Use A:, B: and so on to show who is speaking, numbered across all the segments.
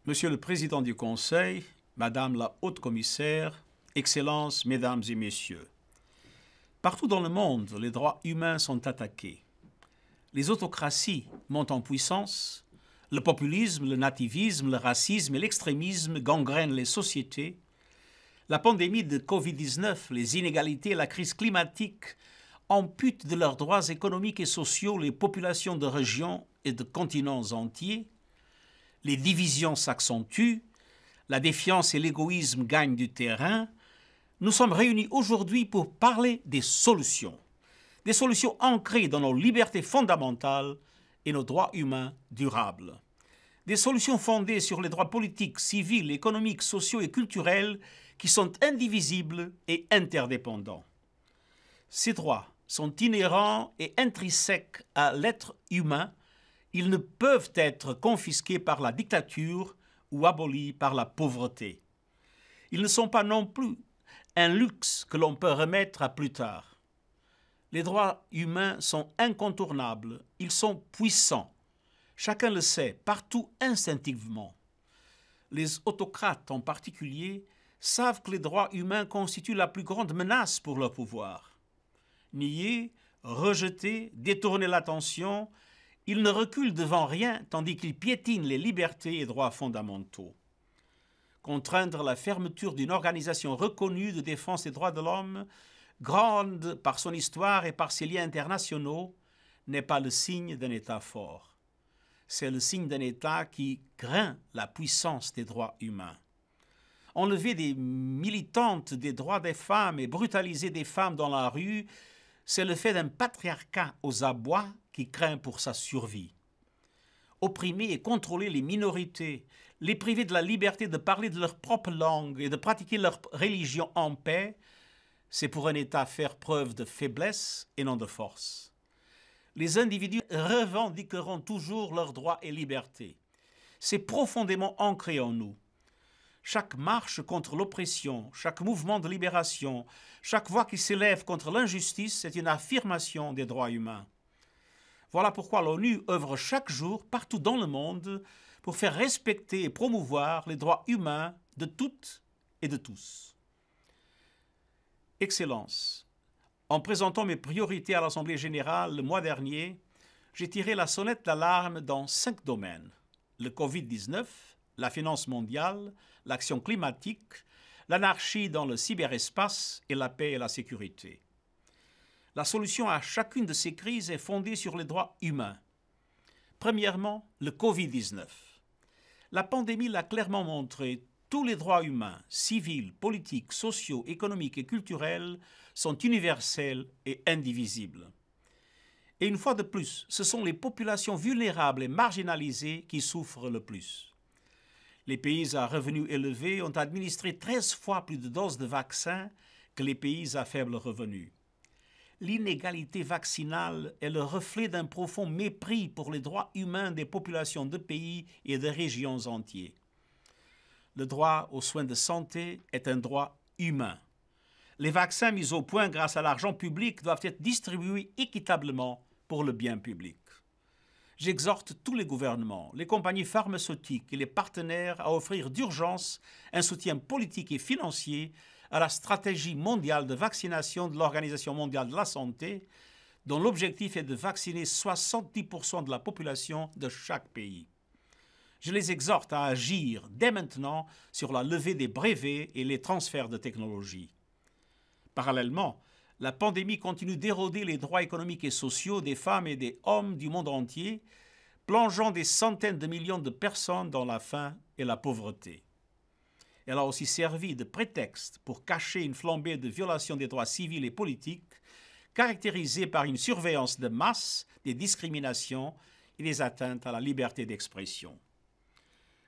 A: Monsieur le Président du Conseil, Madame la Haute Commissaire, Excellences, Mesdames et Messieurs, partout dans le monde, les droits humains sont attaqués. Les autocraties montent en puissance, le populisme, le nativisme, le racisme et l'extrémisme gangrènent les sociétés. La pandémie de Covid-19, les inégalités et la crise climatique amputent de leurs droits économiques et sociaux les populations de régions et de continents entiers. Les divisions s'accentuent, la défiance et l'égoïsme gagnent du terrain. Nous sommes réunis aujourd'hui pour parler des solutions ancrées dans nos libertés fondamentales et nos droits humains durables. Des solutions fondées sur les droits politiques, civils, économiques, sociaux et culturels qui sont indivisibles et interdépendants. Ces droits sont inhérents et intrinsèques à l'être humain. Ils ne peuvent être confisqués par la dictature ou abolis par la pauvreté. Ils ne sont pas non plus un luxe que l'on peut remettre à plus tard. Les droits humains sont incontournables, ils sont puissants. Chacun le sait, partout instinctivement. Les autocrates en particulier savent que les droits humains constituent la plus grande menace pour leur pouvoir. Nier, rejeter, détourner l'attention, ils ne reculent devant rien tandis qu'ils piétinent les libertés et droits fondamentaux. Contraindre la fermeture d'une organisation reconnue de défense des droits de l'homme, grande par son histoire et par ses liens internationaux, n'est pas le signe d'un État fort. C'est le signe d'un État qui craint la puissance des droits humains. Enlever des militantes des droits des femmes et brutaliser des femmes dans la rue, c'est le fait d'un patriarcat aux abois qui craint pour sa survie. Opprimer et contrôler les minorités, les priver de la liberté de parler de leur propre langue et de pratiquer leur religion en paix, c'est pour un État faire preuve de faiblesse et non de force. Les individus revendiqueront toujours leurs droits et libertés. C'est profondément ancré en nous. Chaque marche contre l'oppression, chaque mouvement de libération, chaque voix qui s'élève contre l'injustice est une affirmation des droits humains. Voilà pourquoi l'ONU œuvre chaque jour, partout dans le monde, pour faire respecter et promouvoir les droits humains de toutes et de tous. Excellences, en présentant mes priorités à l'Assemblée générale le mois dernier, j'ai tiré la sonnette d'alarme dans 5 domaines. Le Covid-19, la finance mondiale, l'action climatique, l'anarchie dans le cyberespace et la paix et la sécurité. La solution à chacune de ces crises est fondée sur les droits humains. Premièrement, le Covid-19. La pandémie l'a clairement montré, tous les droits humains, civils, politiques, sociaux, économiques et culturels sont universels et indivisibles. Et une fois de plus, ce sont les populations vulnérables et marginalisées qui souffrent le plus. Les pays à revenus élevés ont administré 13 fois plus de doses de vaccins que les pays à faible revenu. L'inégalité vaccinale est le reflet d'un profond mépris pour les droits humains des populations de pays et de régions entiers. Le droit aux soins de santé est un droit humain. Les vaccins mis au point grâce à l'argent public doivent être distribués équitablement pour le bien public. J'exhorte tous les gouvernements, les compagnies pharmaceutiques et les partenaires à offrir d'urgence un soutien politique et financier à la stratégie mondiale de vaccination de l'Organisation mondiale de la santé, dont l'objectif est de vacciner 70% de la population de chaque pays. Je les exhorte à agir dès maintenant sur la levée des brevets et les transferts de technologies. Parallèlement, la pandémie continue d'éroder les droits économiques et sociaux des femmes et des hommes du monde entier, plongeant des centaines de millions de personnes dans la faim et la pauvreté. Elle a aussi servi de prétexte pour cacher une flambée de violations des droits civils et politiques, caractérisée par une surveillance de masse, des discriminations et des atteintes à la liberté d'expression.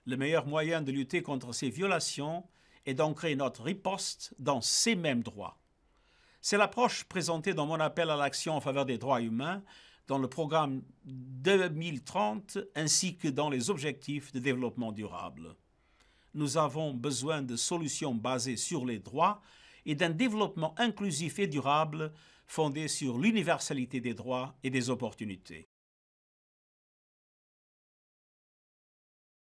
A: Le meilleur moyen de lutter contre ces violations est d'ancrer notre riposte dans ces mêmes droits. C'est l'approche présentée dans mon appel à l'action en faveur des droits humains, dans le programme 2030 ainsi que dans les objectifs de développement durable. Nous avons besoin de solutions basées sur les droits et d'un développement inclusif et durable fondé sur l'universalité des droits et des opportunités.